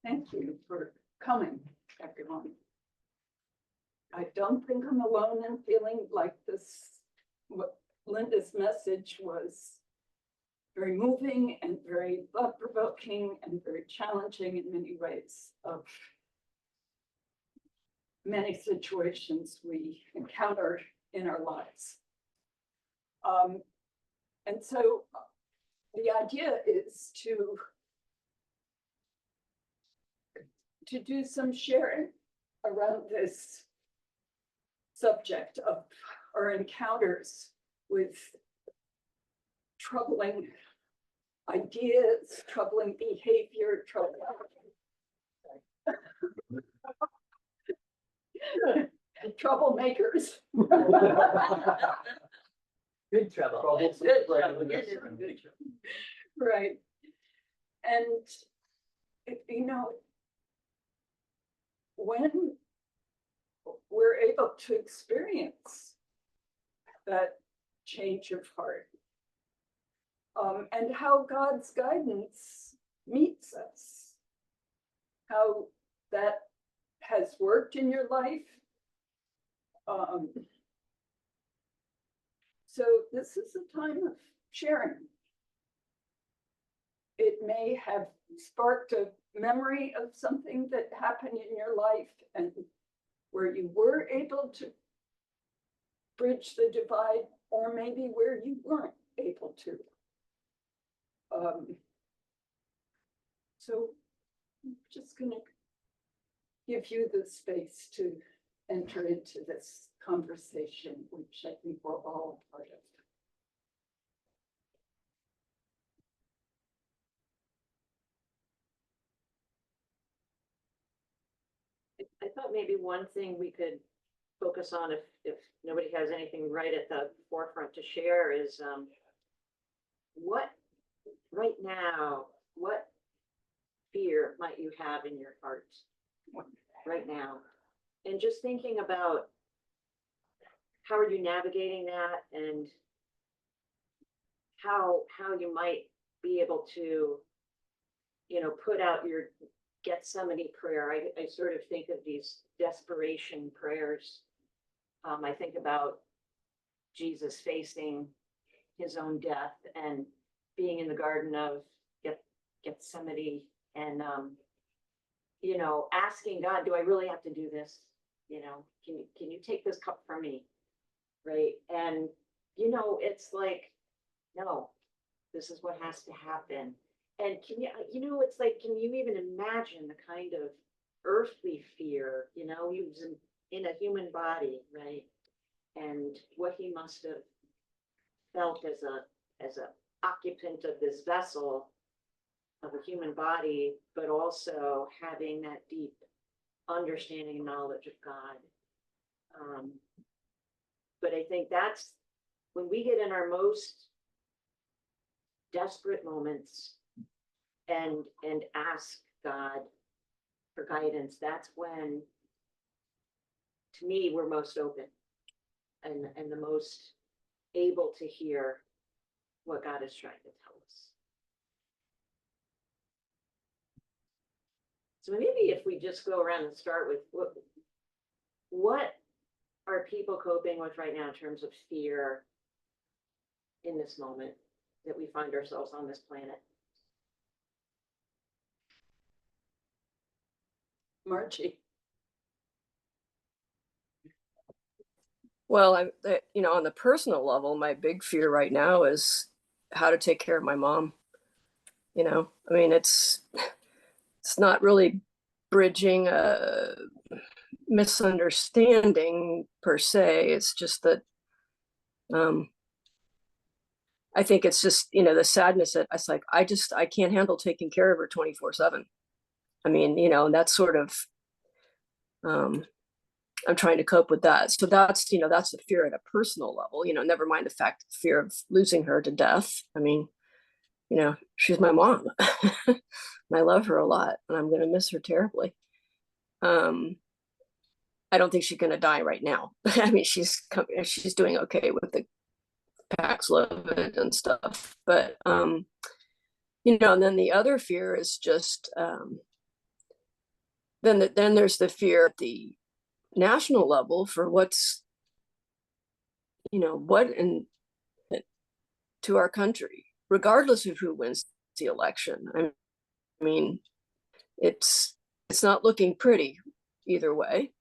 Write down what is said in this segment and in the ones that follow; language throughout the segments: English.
Thank you for coming, everyone. I don't think I'm alone in feeling like this. What Linda's message was very moving and very thought-provoking and very challenging in many ways of many situations we encounter in our lives. And so the idea is to do some sharing around this subject of our encounters with troubling ideas, troubling behavior, troublemakers. Good trouble. Good trouble. Right. And, you know, when we're able to experience that change of heart, and how God's guidance meets us, how that has worked in your life. So this is a time of sharing. It may have sparked a memory of something that happened in your life and where you were able to bridge the divide, or maybe where you weren't able to. So I'm just going to give you the space to enter into this conversation, which I think we're all part of. I thought maybe one thing we could focus on, if nobody has anything right at the forefront to share, is what right now, what fear might you have in your heart right now? And just thinking about how are you navigating that, and how you might be able to, you know, put out your Gethsemane prayer. I sort of think of these desperation prayers. I think about Jesus facing his own death and being in the Garden of Gethsemane, and you know, asking God, do I really have to do this? You know, can you take this cup from me? Right? And you know, it's like, no, this is what has to happen. And can you, you know, it's like, can you even imagine the kind of earthly fear, you know, he was in a human body, right? And what he must have felt as a occupant of this vessel of a human body, but also having that deep understanding and knowledge of God. But I think that's when we get in our most desperate moments and ask God for guidance, that's when, to me, we're most open and the most able to hear what God is trying to tell us. So maybe if we just go around and start with what are people coping with right now in terms of fear in this moment that we find ourselves on this planet? Margie. Well, you know, on the personal level, my big fear right now is how to take care of my mom. You know, I mean, it's not really bridging a misunderstanding per se. It's just that I think it's just, you know, the sadness that it's like, I can't handle taking care of her 24/7. I mean, you know, that's sort of, I'm trying to cope with that. So that's, you know, that's the fear at a personal level, you know, never mind the fear of losing her to death. I mean, you know, she's my mom. And I love her a lot, and I'm going to miss her terribly. I don't think she's going to die right now. I mean, she's doing okay with the Paxlovid and stuff, but, you know, and then the other fear is just, then there's the fear at the national level for what's, what in to our country, regardless of who wins the election. I mean, it's not looking pretty either way,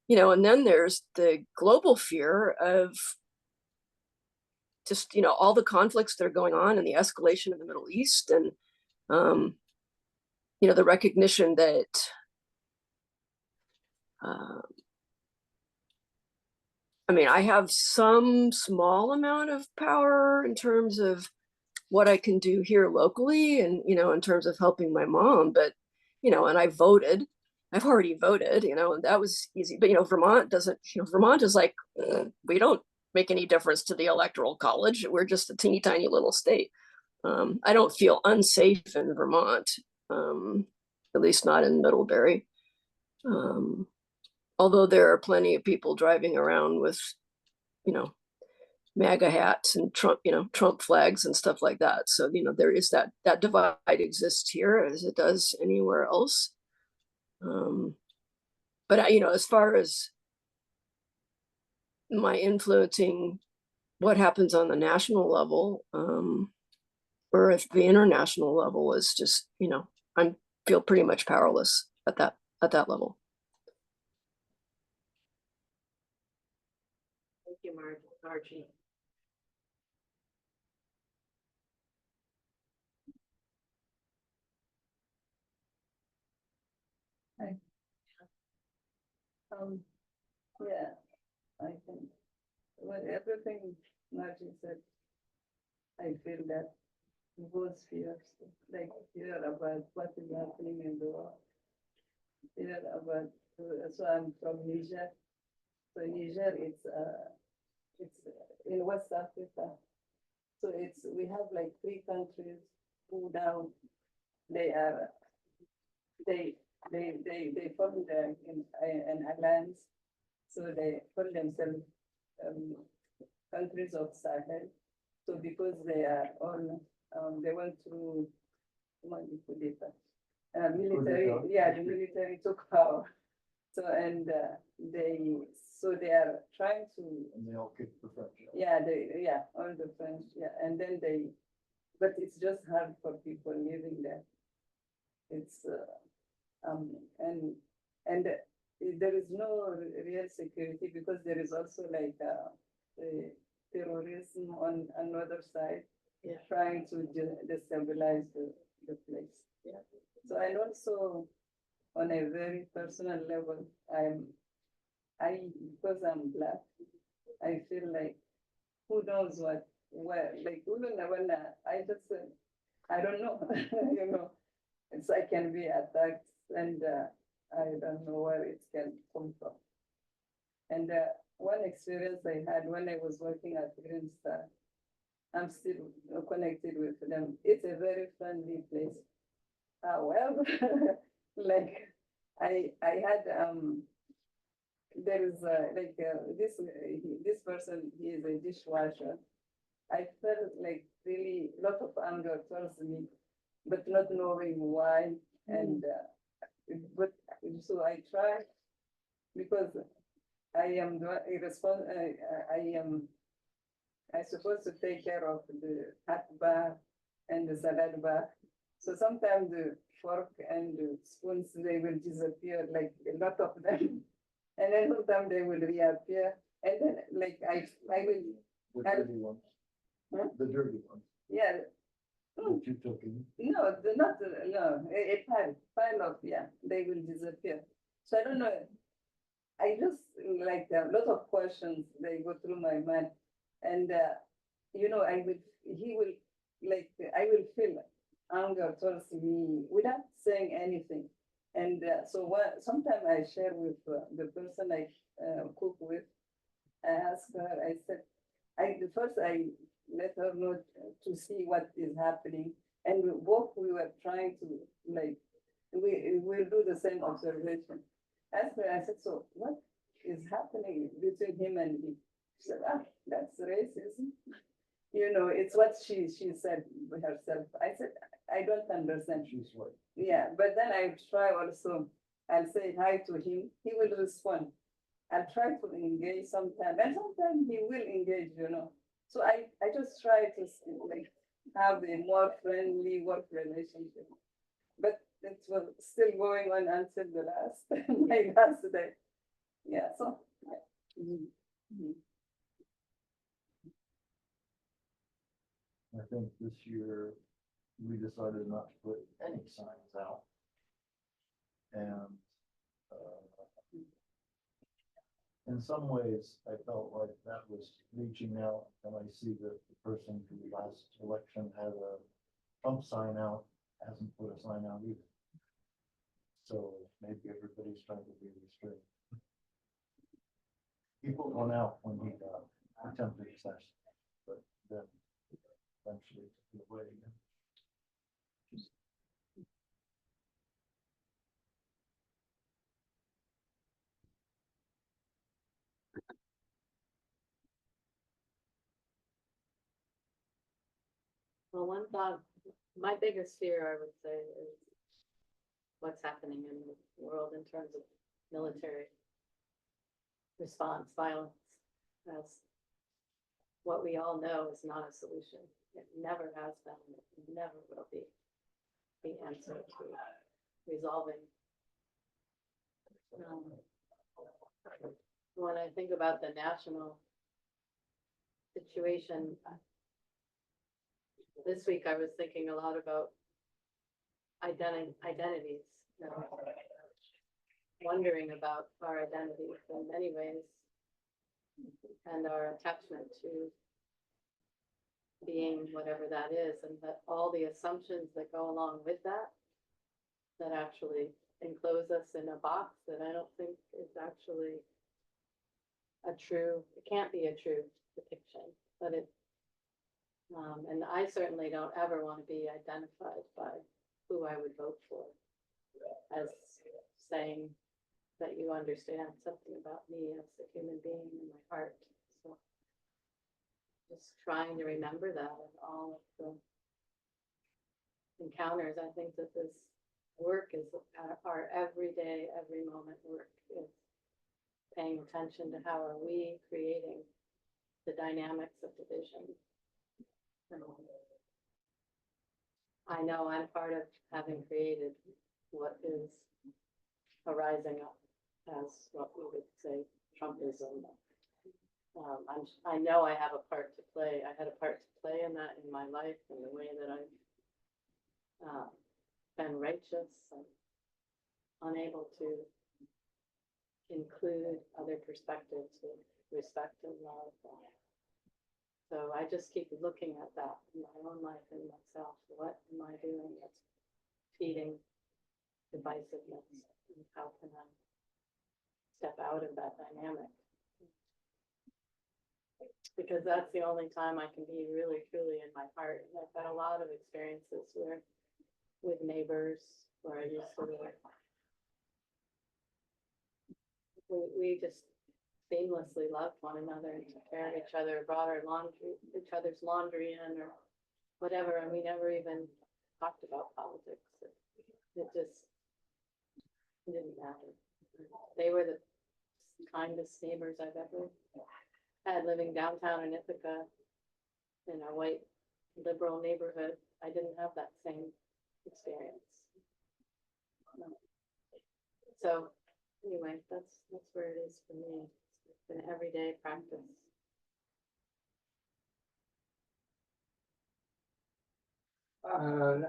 and then there's the global fear of just, all the conflicts that are going on and the escalation in the Middle East, and the recognition that I have some small amount of power in terms of what I can do here locally, and in terms of helping my mom, but and I've already voted, and that was easy. But Vermont doesn't, Vermont is like, we don't make any difference to the electoral college. We're just a teeny tiny little state. I don't feel unsafe in Vermont, at least not in Middlebury. Although there are plenty of people driving around with, MAGA hats and Trump flags and stuff like that. So, there is that divide exists here as it does anywhere else. But as far as my influencing what happens on the national level, or if the international level, is just, I feel pretty much powerless at that level. Thank you, Margie. Yeah, I think, well, everything Margie said, I feel that those fears, like fear about what is happening in the world, fear about, so I'm from Niger. So Niger, it's in West Africa. So we have like 3 countries who now they formed an alliance. So they call themselves countries of Sahel. So because they are all, they went through military, the military took power. So they are trying to. And they all kicked the French out. Yeah, all the French, and then but it's just hard for people living there. It's and there is no real security because there is also like the terrorism on another side, trying to destabilize the place. Yeah. So, and also on a very personal level, because I'm Black, I feel like who knows where, like even when I don't know, it's I can be attacked, and I don't know where it can come from. And one experience I had when I was working at Green Star, I'm still connected with them. It's a very friendly place. Well, like I had there is this person, he is a dishwasher. I felt like really a lot of anger towards me, but not knowing why. And but so I tried, because I am I supposed to take care of the hot bar and the salad bar. So sometimes the fork and the spoons, they will disappear, like a lot of them. And then sometimes they will reappear. And then like I will. The dirty ones. Huh? The dirty ones. Yeah. That you took in. No, a pile of, they will disappear. So I don't know. I just like a lot of questions, they go through my mind. And he will, like, I will feel anger towards me without saying anything. And so sometimes I share with the person I cook with. I ask her, I said, first I let her know to see what is happening. And we were trying to, like, we will do the same observation. I said, so what is happening between him and me? She said, that's racism. It's what she said herself. I said, I don't understand. She's white. Yeah, but then I try also and say hi to him, he will respond. And try to engage sometimes, and sometimes he will engage, you know. So I just try to like have a more friendly work relationship. But it was still going on until the last, my last day. Yeah, so. Yeah. Mhm. I think this year, we decided not to put any signs out. And, in some ways, I felt like that was reaching out, and I see that the person who last election had a Trump sign out, hasn't put a sign out either. So maybe everybody's trying to be restrained. He put one out when he attempted assassination, but then eventually took it away again. Well, one thought, my biggest fear, I would say, is what's happening in the world in terms of military response, violence. As what we all know is not a solution. It never has been, it never will be the answer to resolving. When I think about the national situation, this week I was thinking a lot about identities, you know, wondering about our identities in many ways and our attachment to being whatever that is, and that all the assumptions that go along with that, that actually enclose us in a box that I don't think is actually a true, it can't be a true depiction, but it, and I certainly don't ever want to be identified by who I would vote for as saying that you understand something about me as a human being in my heart. So just trying to remember that in all of the encounters. I think that this work is our everyday, every moment work is paying attention to how are we creating the dynamics of division. I know I'm part of having created what is arising up as what we would say Trumpism. I know I have a part to play. I had a part to play in that in my life, in the way that I've been righteous and unable to include other perspectives with respect and love. So I just keep looking at that in my own life and myself. What am I doing that's feeding divisiveness? And how can I step out of that dynamic? Because that's the only time I can be really, truly in my heart. And I've had a lot of experiences where, with neighbors, where I used to live, we just seamlessly loved one another and took care of each other, brought our laundry, each other's laundry in or whatever, and we never even talked about politics. It just didn't matter. They were the kindest neighbors I've ever had living downtown in Ithaca in a white liberal neighborhood. I didn't have that same experience. No. So anyway, that's where it is for me. It's an everyday practice.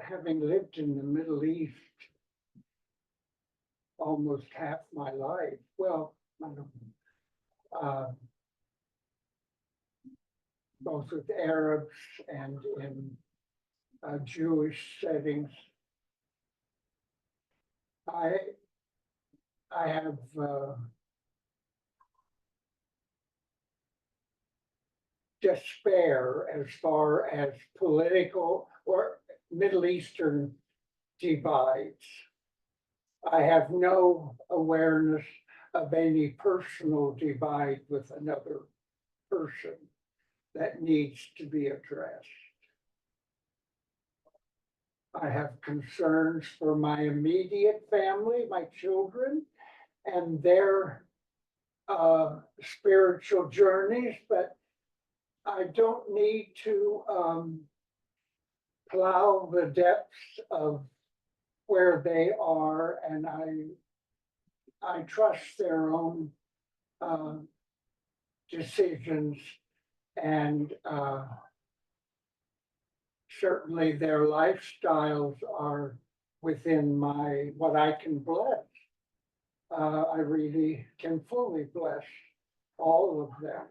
Having lived in the Middle East almost half my life, well, I don't know, both with Arabs and in Jewish settings, I have despair as far as political or Middle Eastern divides. I have no awareness of any personal divide with another person that needs to be addressed. I have concerns for my immediate family, my children, and their spiritual journeys, but I don't need to plow the depths of where they are, and I trust their own decisions, and certainly their lifestyles are within what I can bless. I really can fully bless all of them.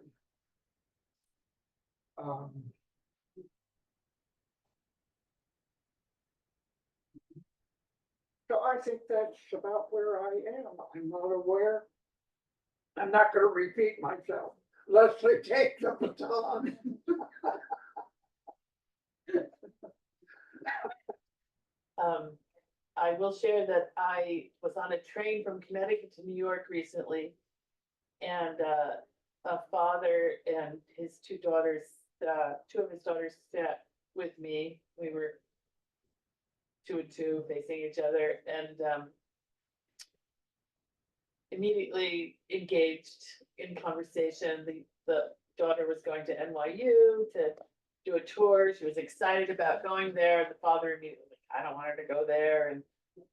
So I think that's about where I am. I'm not aware. I'm not gonna repeat myself. Leslie, take the baton. I will share that I was on a train from Connecticut to New York recently. And a father and his two daughters, two of his daughters sat with me. We were 2 and 2 facing each other, and immediately engaged in conversation. The daughter was going to NYU to do a tour. She was excited about going there. The father immediately, I don't want her to go there, and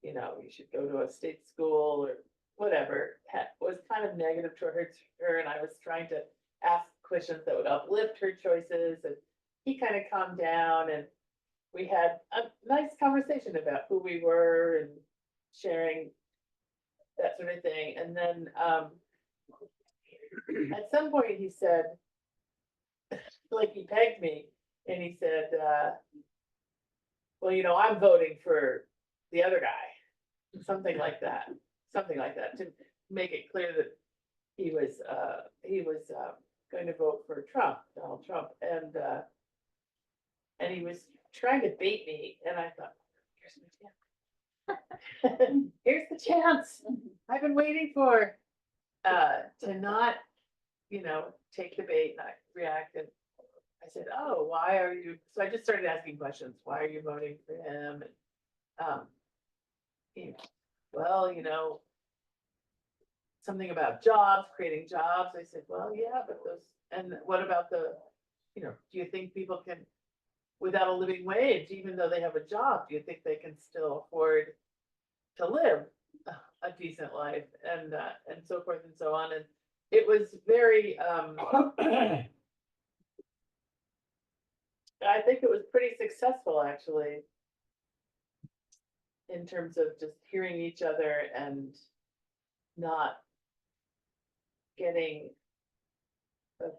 you should go to a state school or whatever. Was kind of negative toward her, and I was trying to ask questions that would uplift her choices, and he kind of calmed down, and we had a nice conversation about who we were and sharing that sort of thing. And then at some point he said, like he pegged me, and he said, well, I'm voting for the other guy, something like that, to make it clear that he was going to vote for Donald Trump, and he was trying to bait me, and I thought, here's my chance. Here's the chance I've been waiting for, to not, take the bait, and I react, and I said, oh, why are you, so I just started asking questions. Why are you voting for him? And, well, something about jobs, creating jobs. I said, well, yeah, but and what about do you think people can, without a living wage, even though they have a job, do you think they can still afford to live a decent life, and so forth and so on. And it was very, I think it was pretty successful, actually, in terms of just hearing each other and not getting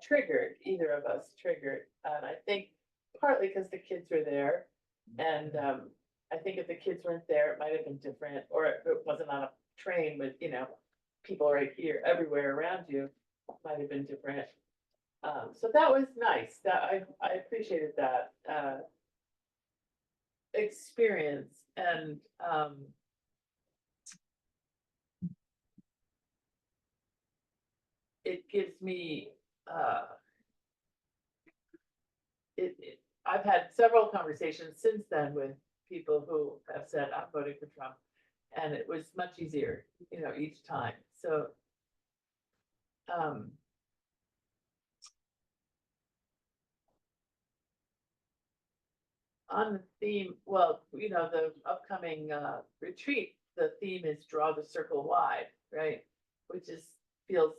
triggered, either of us triggered. And I think partly because the kids were there, and I think if the kids weren't there, it might have been different, or if it wasn't on a train with, people right here, everywhere around you, might have been different. So that was nice. That I appreciated that experience, and it gives me I've had several conversations since then with people who have said I'm voting for Trump, and it was much easier, each time. So on the theme, well, the upcoming retreat, the theme is draw the circle wide, right? Which feels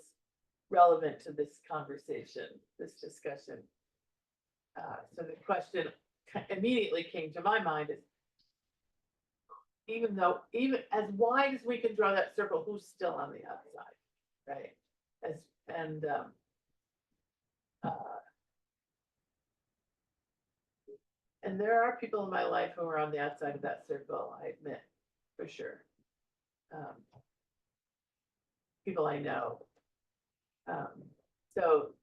relevant to this conversation, this discussion. So the question immediately came to my mind is, even as wide as we can draw that circle, who's still on the outside, right? And there are people in my life who are on the outside of that circle, I admit, for sure. People I know. So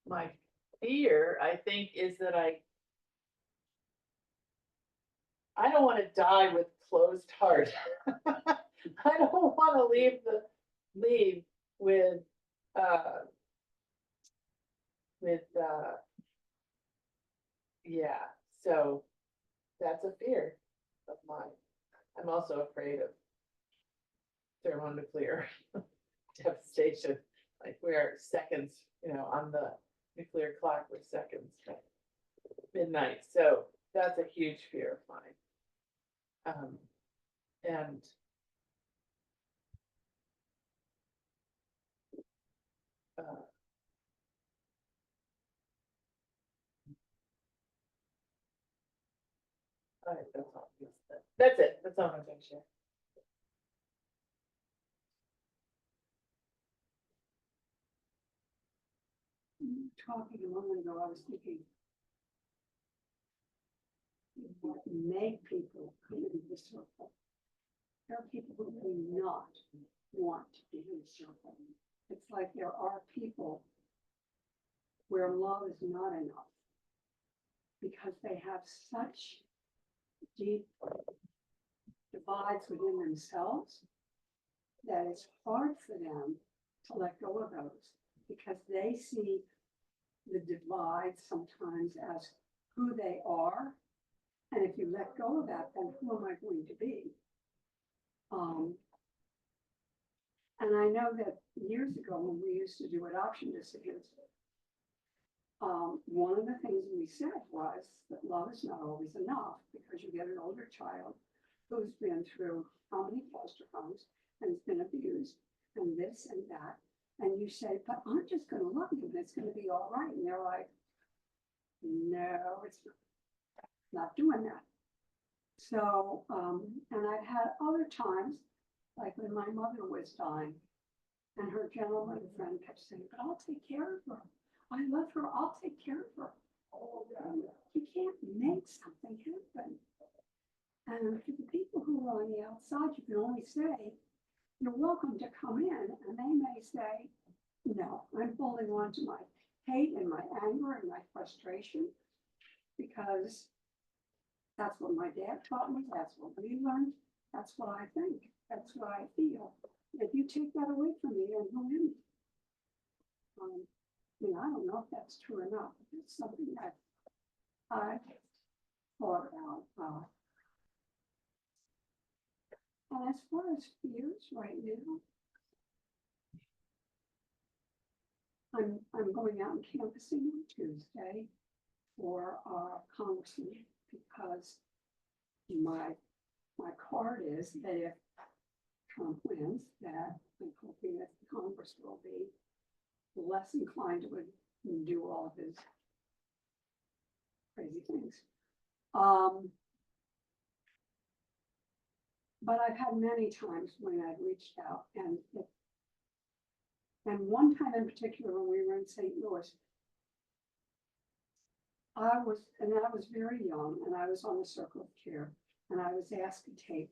my fear, I think, is that I don't want to die with closed heart. I don't want to leave with yeah, so that's a fear. mine. I'm also afraid of thermonuclear devastation. Like we are seconds, on the nuclear clock, we're seconds from midnight. So that's a huge fear of mine. And all right, that's all. That's it. That's all I'm going to share. Talking a moment ago, I was thinking, what make people come into the circle? There are people who do not want to be in the circle. It's like there are people where love is not enough because they have such deep divides within themselves that it's hard for them to let go of those because they see the divide sometimes as who they are. And if you let go of that, then who am I going to be? And I know that years ago when we used to do adoption decisions, one of the things we said was that love is not always enough because you get an older child who's been through how many foster homes and has been abused and this and that. And you say, but I'm just going to love you and it's going to be all right. And they're like, no, it's not doing that. So, and I've had other times, like when my mother was dying and her gentleman friend kept saying, but I'll take care of her. I love her. I'll take care of her. You can't make something happen. And for the people who are on the outside, you can only say, you're welcome to come in. And they may say, no, I'm holding on to my hate and my anger and my frustration because that's what my dad taught me. That's what we learned. That's what I think. That's what I feel. If you take that away from me, then who am I? I don't know if that's true or not, but it's something that I thought about. And as far as fears right now, I'm going out and canvassing on Tuesday for our congressman because my card is that if Trump wins, that I'm hoping that the Congress will be less inclined to do all of his crazy things. But I've had many times when I've reached out and one time in particular when we were in St. Louis, I was very young and I was on the circle of care and I was asked to take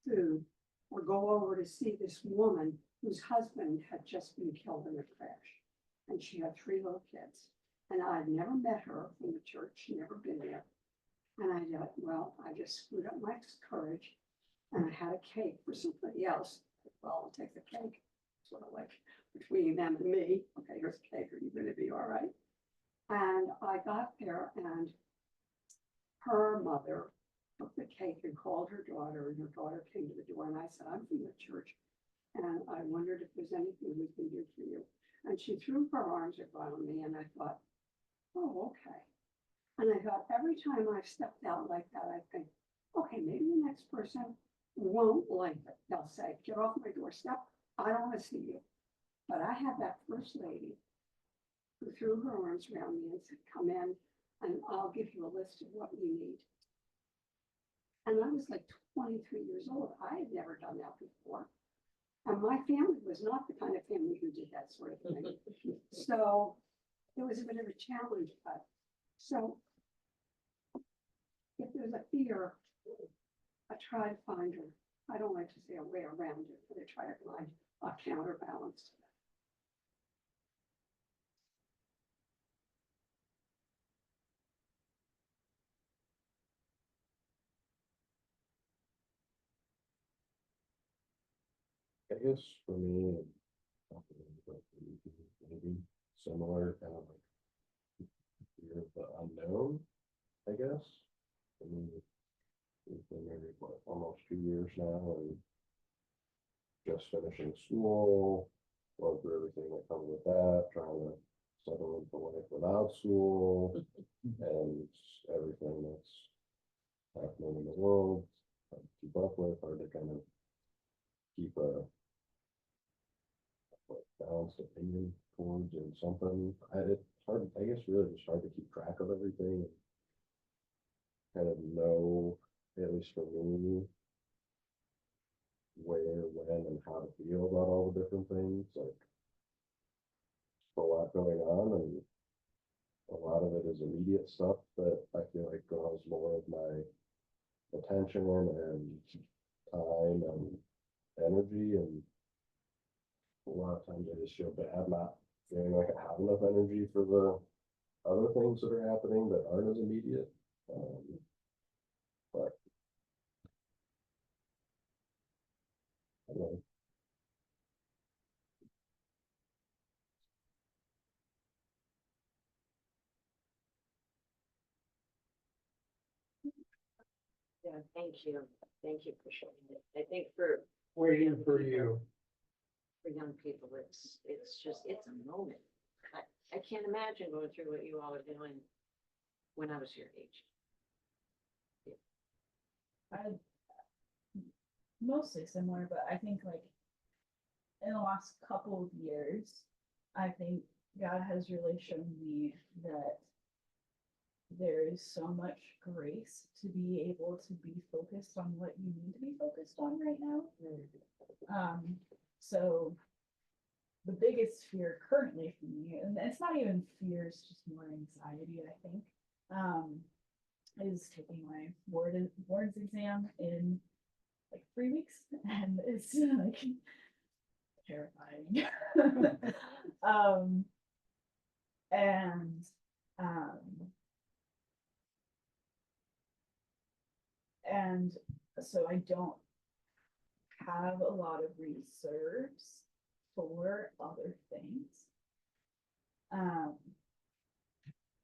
food or go over to see this woman whose husband had just been killed in a crash. And she had 3 little kids. And I'd never met her from the church, never been there. And I thought, well, I just screwed up my courage and I had a cake for somebody else. Well, I'll take the cake. Sort of like between them and me. Okay, here's a cake. Are you going to be all right? And I got there and her mother took the cake and called her daughter and her daughter came to the door and I said, I'm from the church and I wondered if there's anything we can do for you. And she threw her arms around me and I thought, oh, okay. And I thought every time I've stepped out like that, I think, okay, maybe the next person won't like it. They'll say, get off my doorstep. I don't want to see you. But I had that first lady who threw her arms around me and said, come in and I'll give you a list of what you need. And I was like 23 years old. I had never done that before. And my family was not the kind of family who did that sort of thing. So it was a bit of a challenge, but so if there's a fear, I try to find her. I don't like to say a way around it, but I try to find a counterbalance to that. I guess for me, maybe similar, kind of like fear of the unknown, I guess. I mean, We've been married, what, almost 2 years now, and just finishing school, going through everything that comes with that, trying to settle into life without school, and everything that's happening in the world, hard to keep up with, hard to kind of keep a like balanced opinion towards or something. It's hard, I guess really just hard to keep track of everything. Kind of know, at least for me, where, when, and how to feel about all the different things. Like, a lot going on, and a lot of it is immediate stuff that I feel like draws more of my attention and time and energy, and a lot of times I just feel bad not feeling like I have enough energy for the other things that are happening that aren't as immediate. But I don't know. Yeah, thank you. Thank you for sharing it. I think for Waiting for you. young people, it's just, it's a moment. I can't imagine going through what you all are doing when I was your age. I mostly similar, but I think like in the last couple of years, I think God has really shown me that there is so much grace to be able to be focused on what you need to be focused on right now. So the biggest fear currently for me, and it's not even fear, it's just more anxiety, I think, is taking my boards exam in like 3 weeks, and it's like terrifying. And and so I don't have a lot of reserves for other things.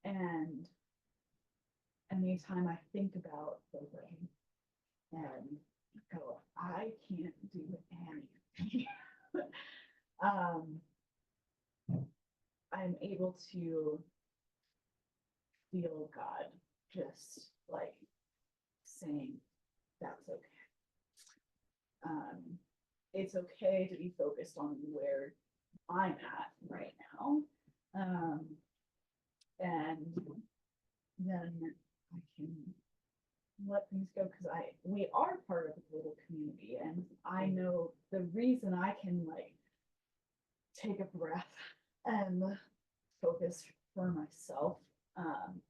And anytime I think about the ring and go, I can't do anything. I'm able to feel God just like saying, that's okay. It's okay to be focused on where I'm at right now. And then I can let things go because we are part of a little community, and I know the reason I can like take a breath and focus for myself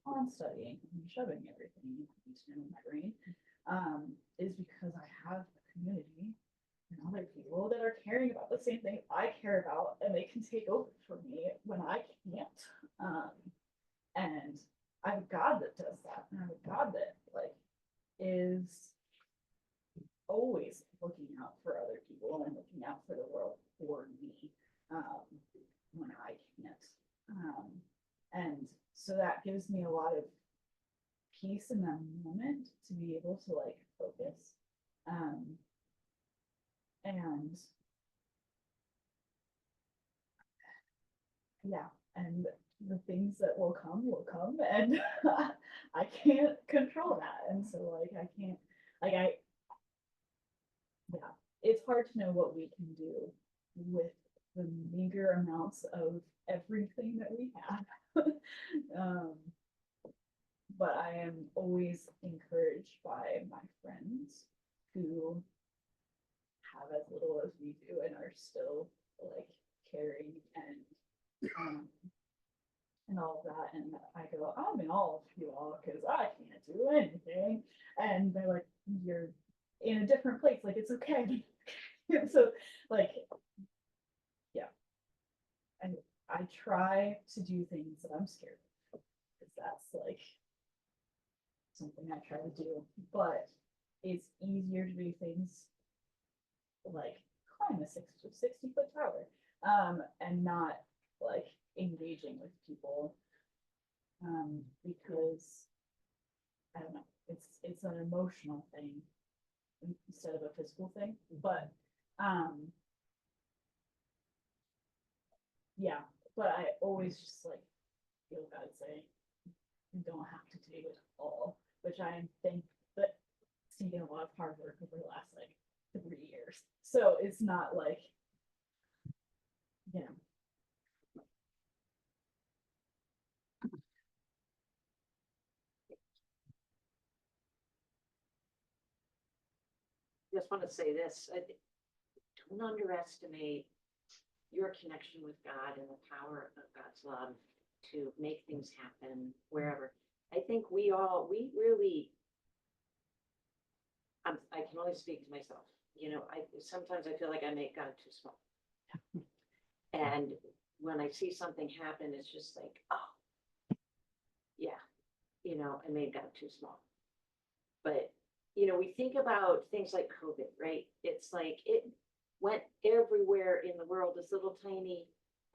on studying and shoving everything into my brain is because I have a community and other people that are caring about the same thing I care about, and they can take over for me when I can't. And I have a God that does that, and I have a God that like is always looking out for other people and looking out for the world for me when I can't. And so that gives me a lot of peace in that moment to be able to like focus. And yeah, and the things that will come, and I can't control that. And so like I can't, like yeah, it's hard to know what we can do with the meager amounts of everything that we have. But I am always encouraged by my friends who have as little as we do and are still like caring and all of that. And I go, I'm in all of you all because I can't do anything. And they're like, you're in a different place, like it's okay. So like, yeah, and I try to do things that I'm scared of because that's like something I try to do, but it's easier to do things like climb a 60-foot tower and not like engaging with people because I don't know, it's an emotional thing instead of a physical thing, but, yeah, but I always just like feel God saying, you don't have to do it all, which I think that seeing a lot of hard work over the last like 3 years. So it's not like, you know, Just want to say this, don't underestimate your connection with God and the power of God's love to make things happen wherever. I think we really, I can only speak to myself, you know, sometimes I feel like I make God too small. And when I see something happen, it's just like, oh, yeah, you know, I made God too small. But, you know, we think about things like COVID, right? It's like it went everywhere in the world, this little tiny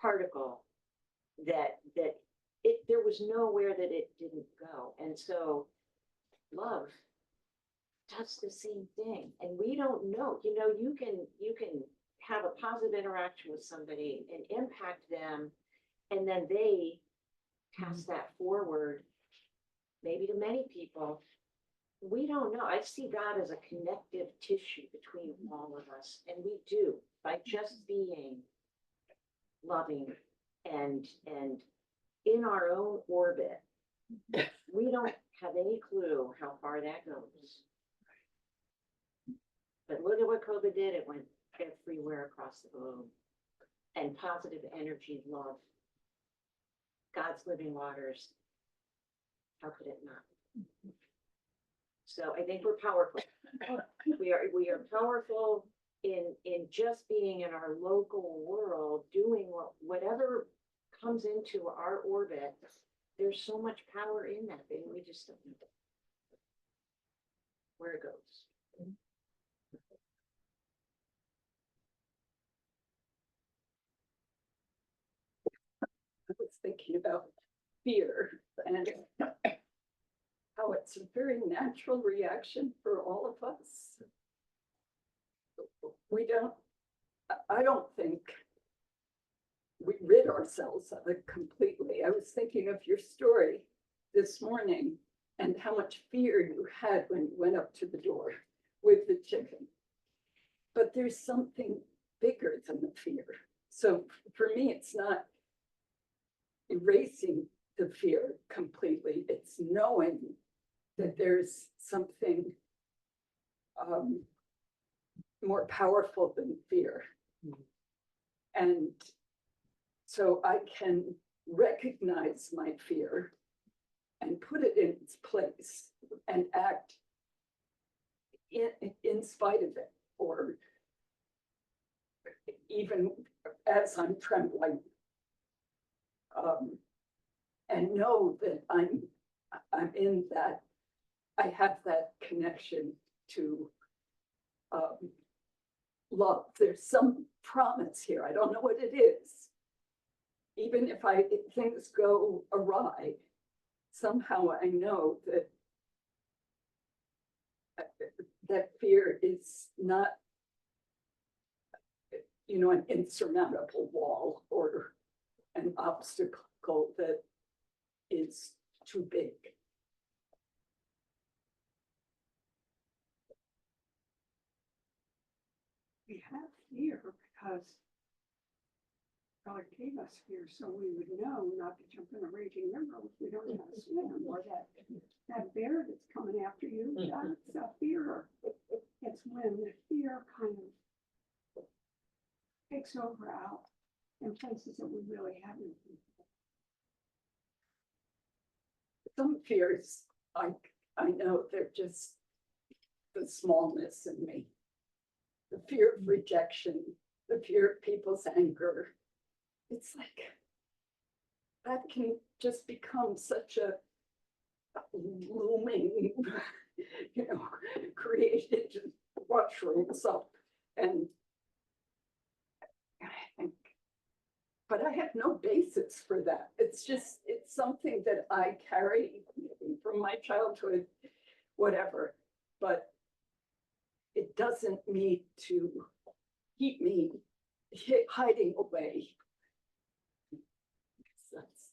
particle that there was nowhere that it didn't go. And so love does the same thing. And we don't know, you know, you can have a positive interaction with somebody and impact them, and then they pass that forward, maybe to many people. We don't know. I see God as a connective tissue between all of us, and we do by just being loving and in our own orbit. We don't have any clue how far that goes. But look at what COVID did. It went everywhere across the globe. And positive energy, love, God's living waters. How could it not? So I think we're powerful. We are powerful in just being in our local world, doing whatever comes into our orbit. There's so much power in that thing. We just don't know where it goes. I was thinking about fear and how it's a very natural reaction for all of us. I don't think we rid ourselves of it completely. I was thinking of your story this morning and how much fear you had when you went up to the door with the chicken. But there's something bigger than the fear. So for me, it's not erasing the fear completely. It's knowing that there's something more powerful than fear. And so I can recognize my fear and put it in its place and act in spite of it, or even as I'm trembling, and know that I'm in that, I have that connection to love. There's some promise here. I don't know what it is. Even if things go awry, somehow I know that that fear is not, you know, an insurmountable wall or an obstacle that is too big. We have fear because God gave us fear so we would know not to jump in a raging river if we don't know how to swim, or that bear that's coming after you, that's a fear. It's when the fear kind of takes over out in places that we really haven't. Some fears, I know they're just the smallness in me. The fear of rejection, the fear of people's anger. It's like that can just become such a looming, you know, created mushrooms up. And I think, but I have no basis for that. It's something that I carry from my childhood, whatever, but it doesn't need to keep me hiding away. That's-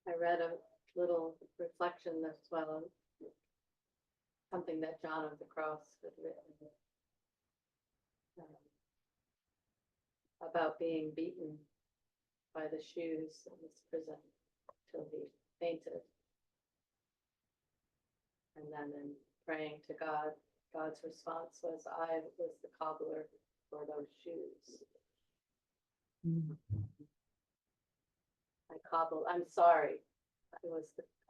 I read a little reflection as well, something that John of the Cross had written. About being beaten by the shoes in his prison till he fainted. And then in praying to God, God's response was, I was the cobbler for those shoes. I'm sorry,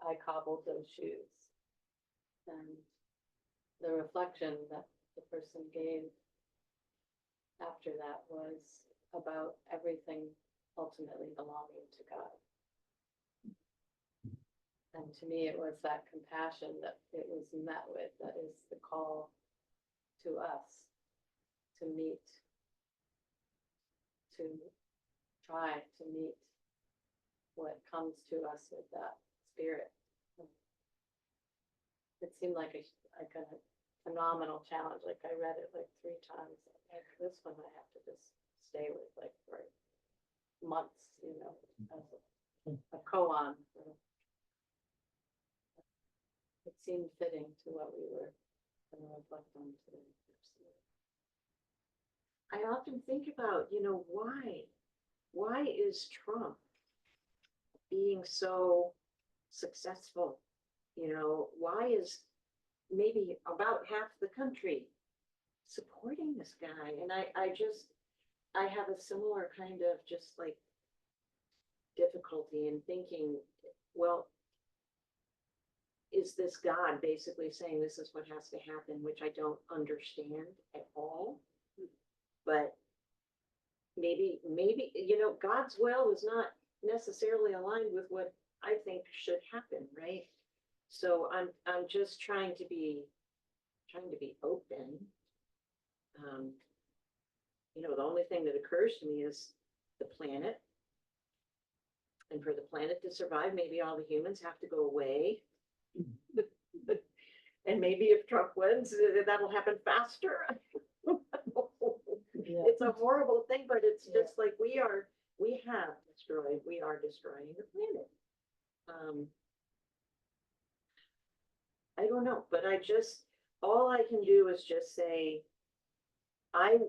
I cobbled those shoes. And the reflection that the person gave after that was about everything ultimately belonging to God. And to me, it was that compassion that it was met with, that is the call to us to meet, to try to meet what comes to us with that spirit. It seemed like a phenomenal challenge. Like I read it like 3 times. Like, this one I have to just stay with like for months, you know, as a koan. It seemed fitting to what we were going to reflect on today. I often think about, you know, why is Trump being so successful? You know, why is maybe about half the country supporting this guy? And I have a similar kind of just like difficulty in thinking, well, is this God basically saying this is what has to happen, which I don't understand at all. But maybe, you know, God's will is not necessarily aligned with what I think should happen, right? So I'm just trying to be open. You know, the only thing that occurs to me is the planet. And for the planet to survive, maybe all the humans have to go away. And maybe if Trump wins, that'll happen faster. It's a horrible thing, but it's just like we are destroying the planet. I don't know, but all I can do is just say, I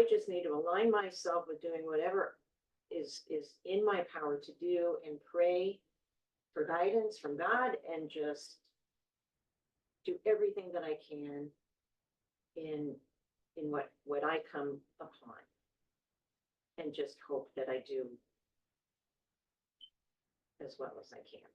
just need to align myself with doing whatever is in my power to do and pray for guidance from God and just do everything that I can in what I come upon, and just hope that I do as well as I can.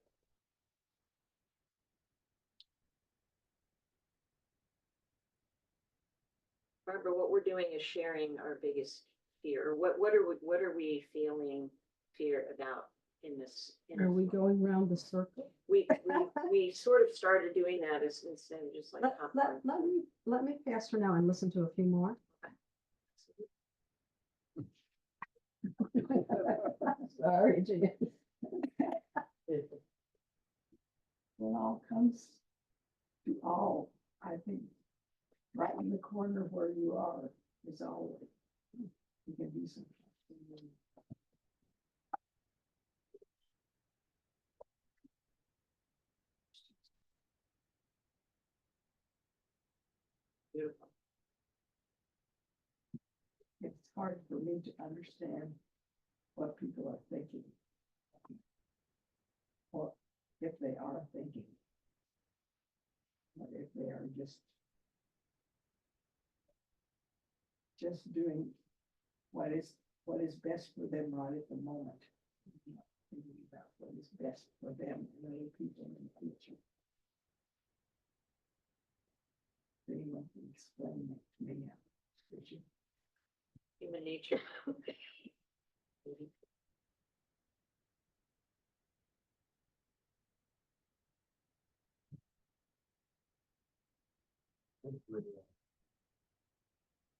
Barbara, what we're doing is sharing our biggest fear. What are we feeling fear about in this? Are we going around the circle? We sort of started doing that instead of just like popcorn. Let me pass for now and listen to a few more. Sorry, Jan. It all comes to all, I think, right in the corner where you are is always, you can do something. Beautiful. It's hard for me to understand what people are thinking. Or if they are thinking. But if they are just doing what is best for them right at the moment. Not thinking about what is best for them and other people in the future. Anyone can explain it to me. Human nature.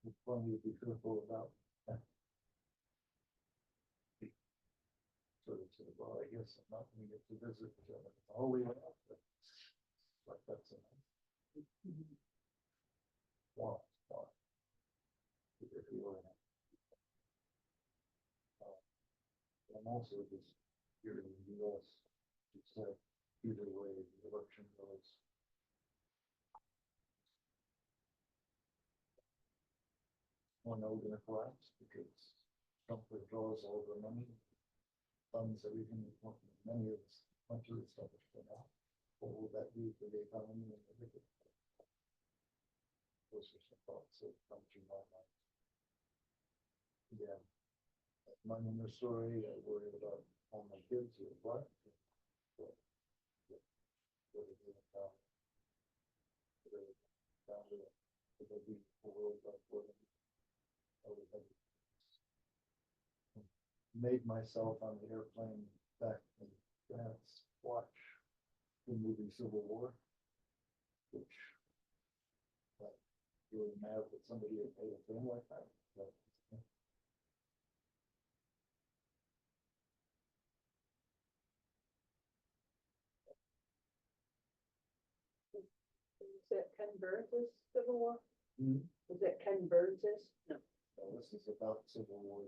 It's one you be careful about well, I guess I'm not gonna get to visit the Holy Land, but that's a wow, wow. If you were in I'm also just here in the US, it's like either way the election goes. One now gonna collapse because Trump withdraws all the money, funds everything, many of this, much of the stuff is going out. What will that do for the economy and everything? Those are some thoughts that come through my mind. Yeah. My inner story, I worry about all my kids who are black. What are they about? Would they be a world like what I would have made myself on the airplane back in France watch the movie Civil War, which really mad that somebody had made a film like that. But, Is that Ken Burns' Civil War? Hmm. Was that Ken Burns'? No. this is about Civil War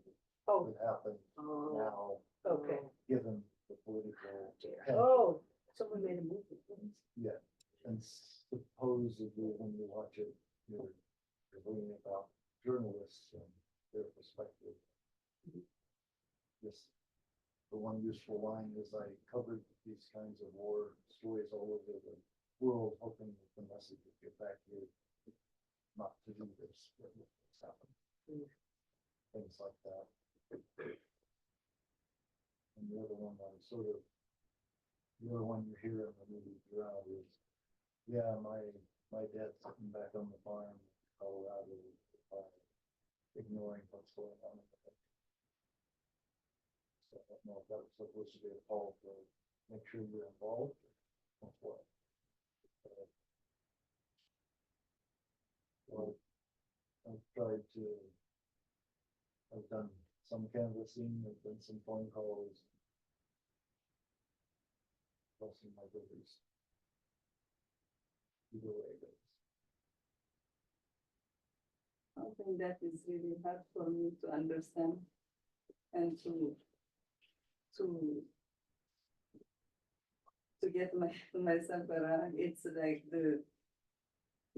Oh, that happened now, okay. given the political. tension. Oh, someone made a movie. Yeah, and supposedly when you watch it, you're learning about journalists and their perspective. Just the one useful line is I covered these kinds of war stories all over the world, hoping that the message would get back here, not to do this, but what's happened. Things like that. And the other one I'm sort of, the other one you hear in the movie throughout is, yeah, my dad's sitting back on the farm in Colorado, ignoring what's going on in the country. So I don't know if that was supposed to be a call to make sure you're involved or what. Well, I've tried to, I've done some canvassing, I've done some phone calls. Crossing my fingers. Either way it goes. Something that is really hard for me to understand and to get myself around. It's like the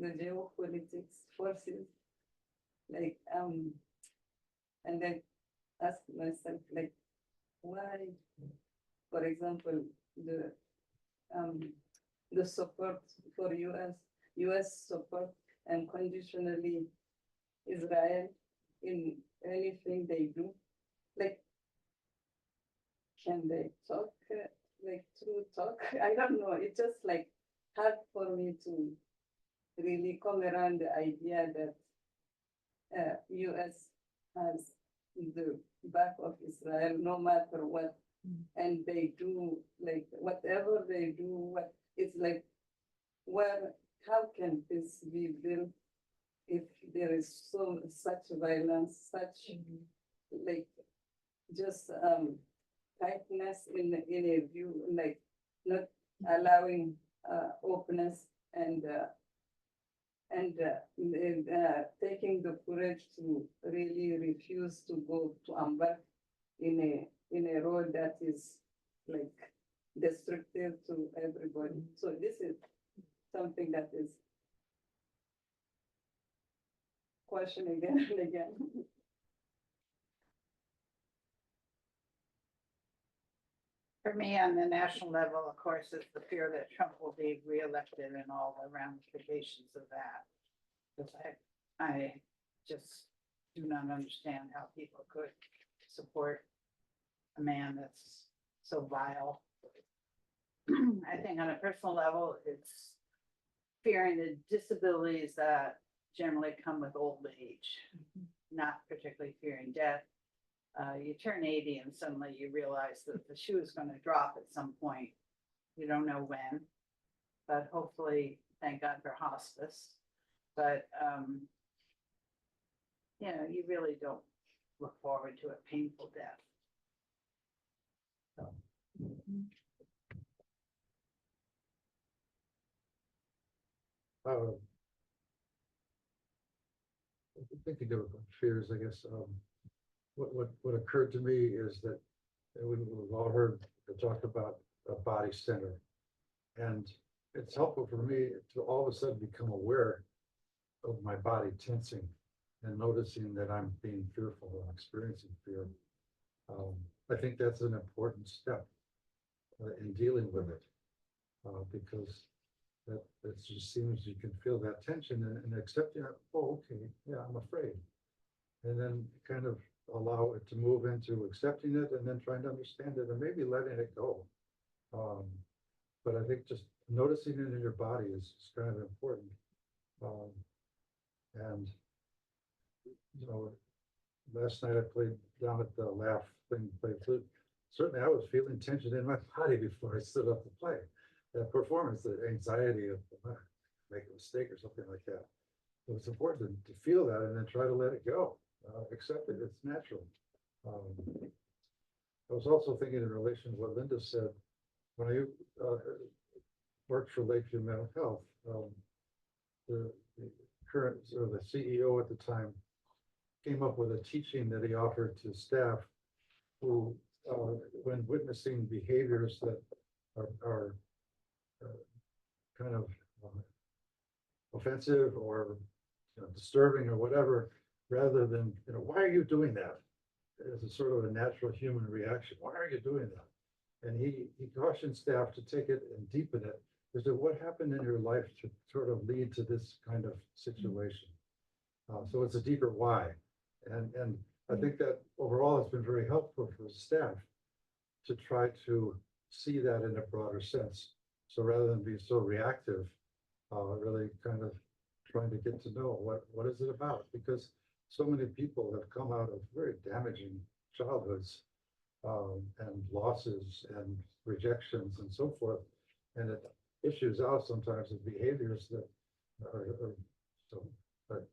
geopolitics forces, like and then ask myself like why, for example, the support for US support and conditionally Israel in anything they do, like can they talk like true talk? I don't know. It's just like hard for me to really come around the idea that US has the back of Israel no matter what, and they do like whatever they do. What it's like, where how can this be built if there is such violence, such like just tightness in a view, like not allowing openness and taking the courage to really refuse to go to embark in a road that is like destructive to everybody. So this is something that is questioned again and again. For me, on the national level, of course, is the fear that Trump will be reelected and all the ramifications of that. Because I just do not understand how people could support a man that's so vile. I think on a personal level, it's fearing the disabilities that generally come with old age, not particularly fearing death. You turn 80 and suddenly you realize that the shoe is going to drop at some point. You don't know when, but hopefully, thank God for hospice. But, you know, you really don't look forward to a painful death. So Thinking of fears, I guess, what occurred to me is that we've all heard the talk about a body center. And it's helpful for me to all of a sudden become aware of my body tensing and noticing that I'm being fearful or experiencing fear. I think that's an important step in dealing with it, because that just seems you can feel that tension and accepting it. Oh, okay, yeah, I'm afraid, and then kind of allow it to move into accepting it and then trying to understand it and maybe letting it go. But I think just noticing it in your body is kind of important. And last night I played down at the laugh thing, played flute. Certainly I was feeling tension in my body before I stood up to play. That performance, the anxiety of make a mistake or something like that. It was important to feel that and then try to let it go. Accept it, it's natural. I was also thinking in relation to what Linda said, when I worked for Lakeview Mental Health, the current, or the CEO at the time, came up with a teaching that he offered to staff who, when witnessing behaviors that are kind of offensive or disturbing or whatever, rather than, why are you doing that? As a sort of a natural human reaction. Why are you doing that? And he cautioned staff to take it and deepen it. Is that what happened in your life to sort of lead to this kind of situation? So it's a deeper why. And I think that overall it's been very helpful for staff to try to see that in a broader sense. So rather than being so reactive, really kind of trying to get to know what is it about? Because so many people have come out of very damaging childhoods, and losses and rejections and so forth. And it issues out sometimes of behaviors that are so, but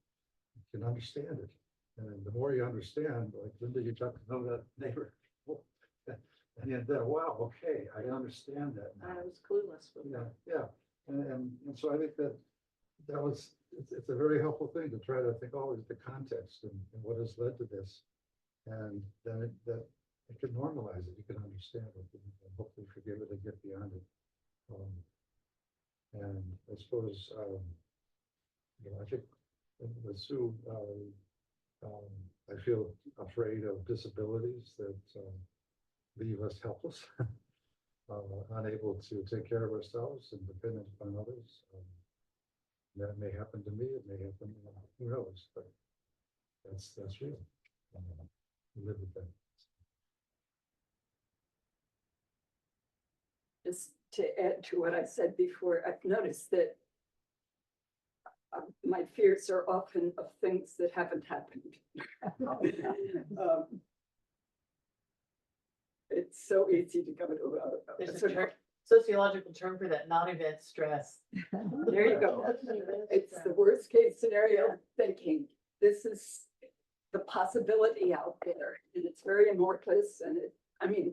you can understand it. And then the more you understand, like Linda, you got to know that neighbor. And then, wow, okay, I understand that now. I was clueless with that. Yeah. And so I think it's a very helpful thing to try to think always the context and what has led to this. And then it can normalize it, you can understand it, and hopefully forgive it and get beyond it. And I suppose, I think with Sue, I feel afraid of disabilities that leave us helpless, unable to take care of ourselves and dependent upon others. That may happen to me, it may happen, who knows, but that's real. Live with that. Just to add to what I said before, I've noticed that my fears are often of things that haven't happened. It's so easy to come to There's a sociological term for that, non-event stress. There you go. It's the worst case scenario thinking. This is the possibility out there, and it's very amorphous, and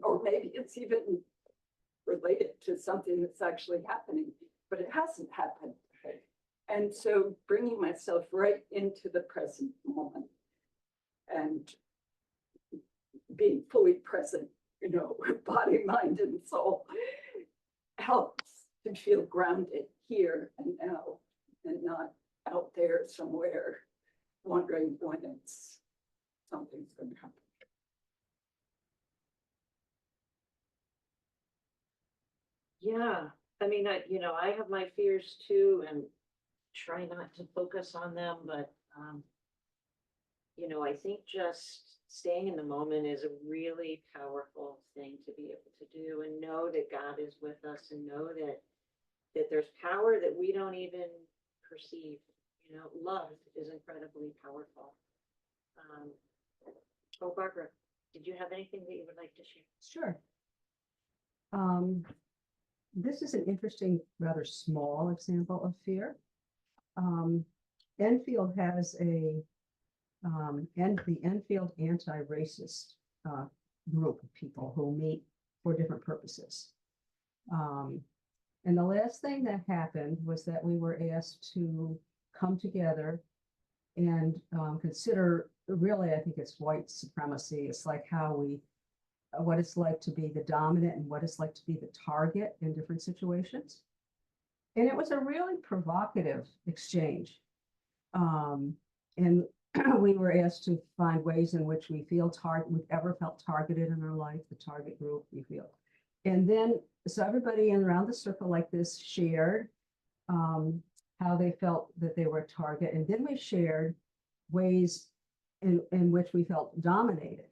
or maybe it's even related to something that's actually happening, but it hasn't happened. And so bringing myself right into the present moment and being fully present, body, mind, and soul, helps to feel grounded here and now, and not out there somewhere wondering when something's going to happen. Yeah, I have my fears too, and try not to focus on them, but I think just staying in the moment is a really powerful thing to be able to do, and know that God is with us, and know that there's power that we don't even perceive. Love is incredibly powerful. Barbara, did you have anything that you would like to share? Sure. This is an interesting, rather small example of fear. Enfield has the Enfield anti-racist group of people who meet for different purposes. And the last thing that happened was that we were asked to come together and consider, really, I think it's white supremacy. It's like how we, what it's like to be the dominant and what it's like to be the target in different situations. And it was a really provocative exchange. And we were asked to find ways in which we've ever felt targeted in our life, the target group we feel. And then, so everybody around the circle like this shared how they felt that they were a target. And then we shared ways in which we felt dominated.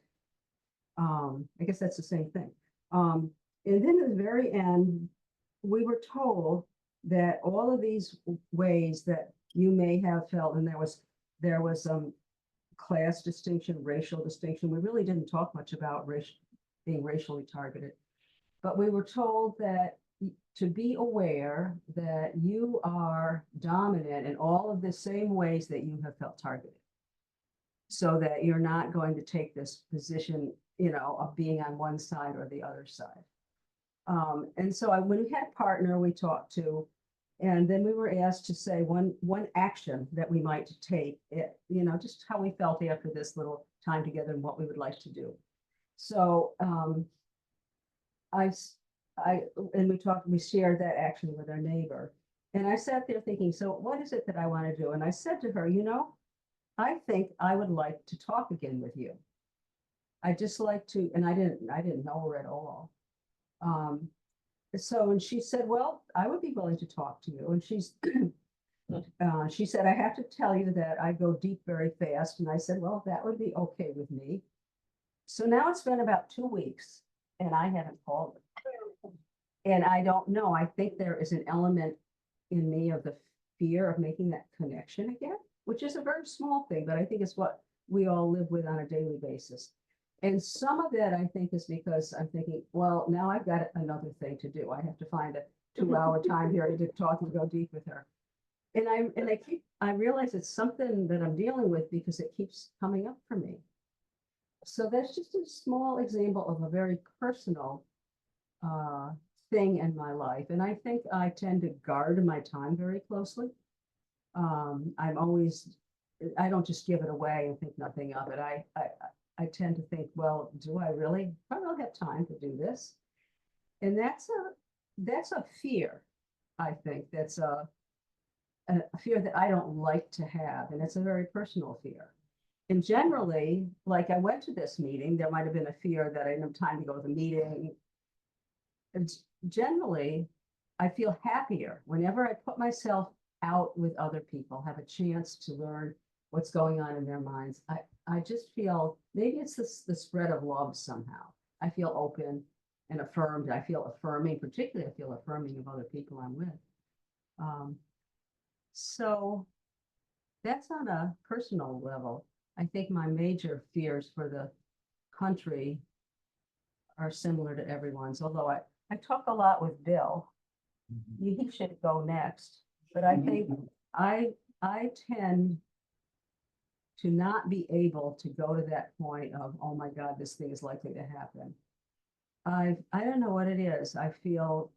I guess that's the same thing. And then at the very end, we were told that all of these ways that you may have felt, and there was class distinction, racial distinction. We really didn't talk much about being racially targeted, but we were told that to be aware that you are dominant in all of the same ways that you have felt targeted, so that you're not going to take this position, of being on one side or the other side. And so when we had a partner, we talked to, and then we were asked to say one action that we might take, just how we felt after this little time together and what we would like to do. So we shared that action with our neighbor. And I sat there thinking, so what is it that I want to do? And I said to her, I think I would like to talk again with you. I just like to, and I didn't know her at all. And she said, well, I would be willing to talk to you. And she said, I have to tell you that I go deep very fast. And I said, well, that would be okay with me. So now it's been about 2 weeks and I haven't called her. And I don't know, I think there is an element in me of the fear of making that connection again, which is a very small thing, but I think it's what we all live with on a daily basis. And some of that I think is because I'm thinking, well, now I've got another thing to do. I have to find a 2-hour time period to talk and go deep with her. And I realize it's something that I'm dealing with because it keeps coming up for me. So that's just a small example of a very personal thing in my life. And I think I tend to guard my time very closely. I don't just give it away and think nothing of it. I tend to think, well, do I really have time to do this? And that's a fear, I think. That's a fear that I don't like to have. And it's a very personal fear. And generally, like I went to this meeting, there might have been a fear that I didn't have time to go to the meeting. And generally, I feel happier whenever I put myself out with other people, have a chance to learn what's going on in their minds. I just feel, maybe it's the spread of love somehow. I feel open and affirmed. I feel affirming, particularly I feel affirming of other people I'm with. So that's on a personal level. I think my major fears for the country are similar to everyone's, although I talk a lot with Bill. He should go next, but I think I tend to not be able to go to that point of, oh my God, this thing is likely to happen. I don't know what it is. I feel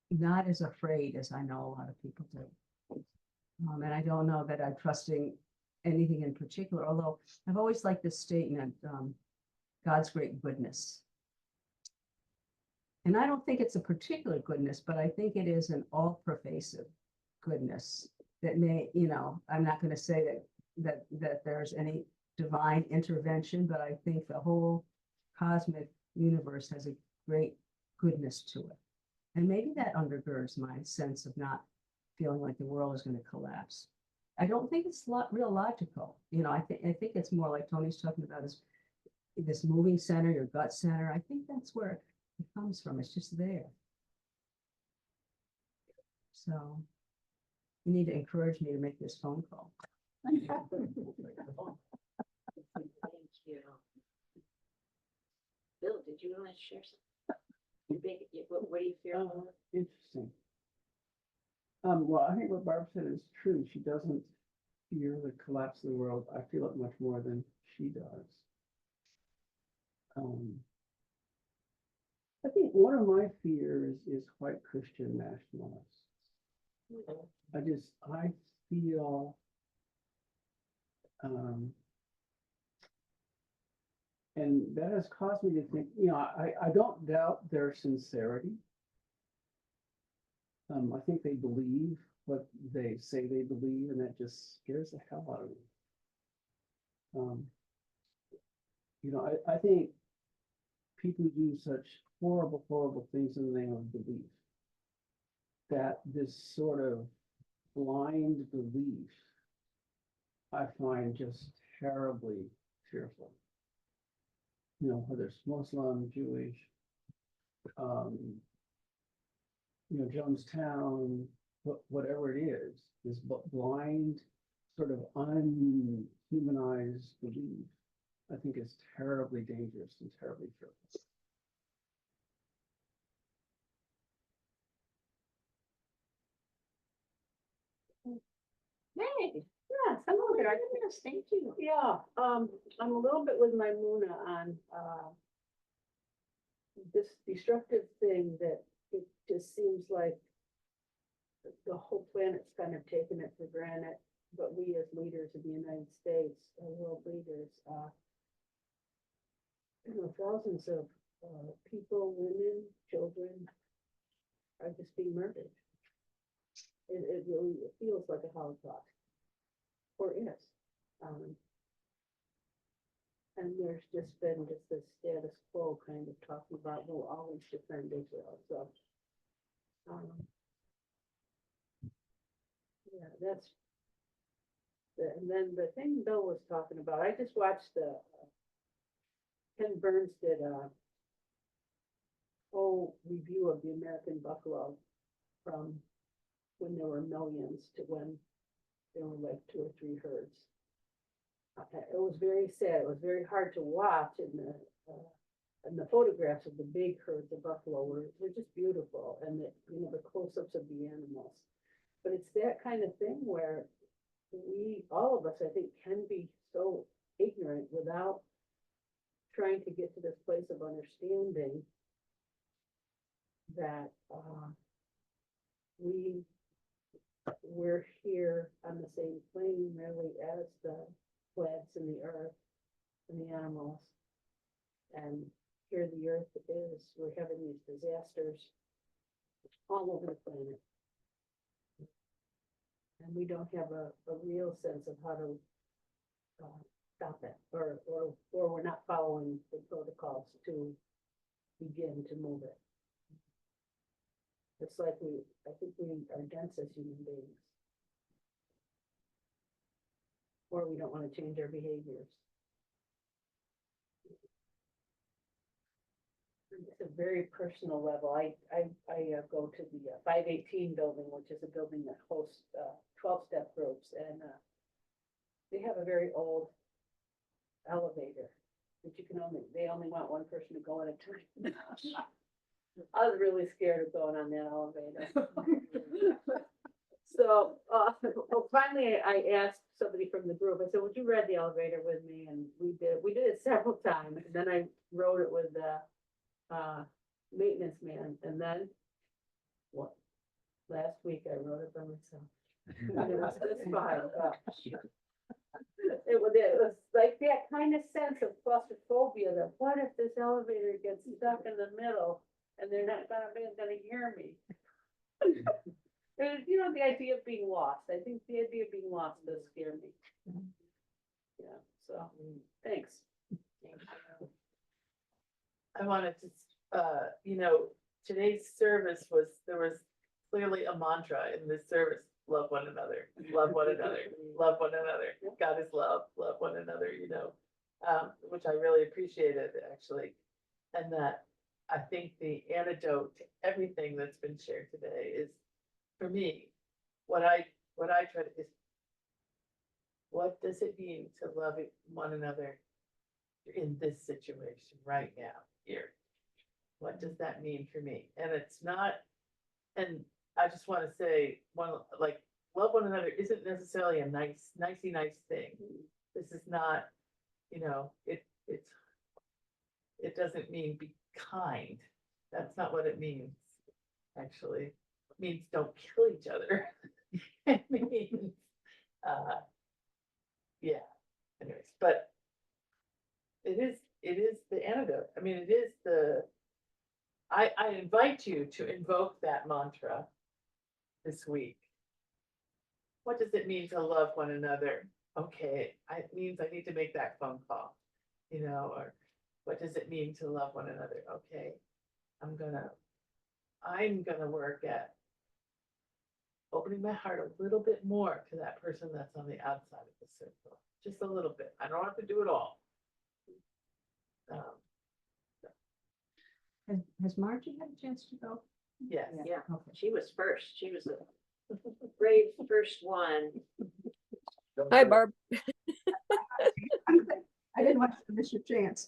not as afraid as I know a lot of people do. And I don't know that I'm trusting anything in particular, although I've always liked this statement, God's great goodness. And I don't think it's a particular goodness, but I think it is an all-pervasive goodness that may, I'm not going to say that there's any divine intervention, but I think the whole cosmic universe has a great goodness to it. And maybe that undergirds my sense of not feeling like the world is going to collapse. I don't think it's real logical. I think it's more like Tony's talking about this moving center, your gut center. I think that's where it comes from. It's just there. So you need to encourage me to make this phone call. Thank you. Bill, did you want to share something? What do you feel? Interesting. Well, I think what Barb said is true. She doesn't fear the collapse of the world. I feel it much more than she does. I think one of my fears is white Christian nationalists. I feel, and that has caused me to think, I don't doubt their sincerity. I think they believe what they say they believe, and that just scares the hell out of me. I think people do such horrible, horrible things in the name of belief, that this sort of blind belief I find just terribly fearful. Whether it's Muslim, Jewish, Jonestown, whatever it is this blind, sort of unhumanized belief, I think is terribly dangerous and terribly fearful. Hey, yes, hello there. Yes, thank you. Yeah, I'm a little bit with my Muna on, this destructive thing that it just seems like the whole planet's kind of taken it for granted, but we as leaders of the United States, world leaders, thousands of people, women, children are just being murdered. It really feels like a Holocaust, or is. And there's just been this status quo kind of talking about, we'll always defend Israel, so. Yeah, and then the thing Bill was talking about, I just watched Ken Burns did a whole review of the American buffalo from when there were millions to when there were like 2 or 3 herds. It was very sad. It was very hard to watch, and the photographs of the big herds of buffalo were just beautiful, and the close-ups of the animals. But it's that kind of thing where all of us, I think, can be so ignorant without trying to get to this place of understanding that we're here on the same plane really as the plants and the earth and the animals. And here the earth is, we're having these disasters all over the planet. And we don't have a real sense of how to stop it, or we're not following the protocols to begin to move it. It's like I think we are dense as human beings. Or we don't want to change our behaviors. It's a very personal level. I go to the 518 building, which is a building that hosts 12-step groups, and they have a very old elevator that they only want one person to go at a time. I was really scared of going on that elevator. So finally I asked somebody from the group, I said, would you ride the elevator with me? And we did it several times. And then I rode it with the maintenance man. And then last week I rode it by myself. And it was this fun. It was like that kind of sense of claustrophobia, that what if this elevator gets stuck in the middle and they're not gonna hear me? The idea of being lost. I think the idea of being lost does scare me. Yeah, so thanks. I wanted to, today's service there was clearly a mantra in this service: love one another, love one another, love one another. God is love one another, which I really appreciated, actually. And that I think the antidote to everything that's been shared today is, for me, what I try to is, what does it mean to love one another in this situation right now, here? What does that mean for me? And it's not, and I just want to say, love one another isn't necessarily a nice thing. This is not, it doesn't mean be kind. That's not what it means, actually. It means don't kill each other. It means, yeah, anyways, but it is the antidote. I mean, it is I invite you to invoke that mantra this week. What does it mean to love one another? Okay, it means I need to make that phone call, or what does it mean to love one another? Okay, I'm gonna work at opening my heart a little bit more to that person that's on the outside of the circle, just a little bit. I don't have to do it all. Has Margie had a chance to go? Yes, Yeah, Okay. she was first. She was a brave first one. Hi, Barb. I didn't want you to miss your chance.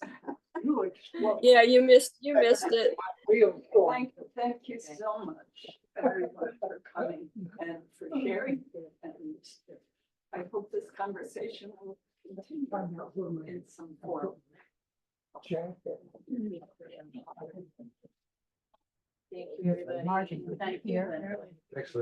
You explode. Yeah, you missed it. Real story. Thank you so much, everyone, for coming and for sharing. And I hope this conversation will continue in some form. Thank you, everybody. Margie, Thank here. you. Excellent.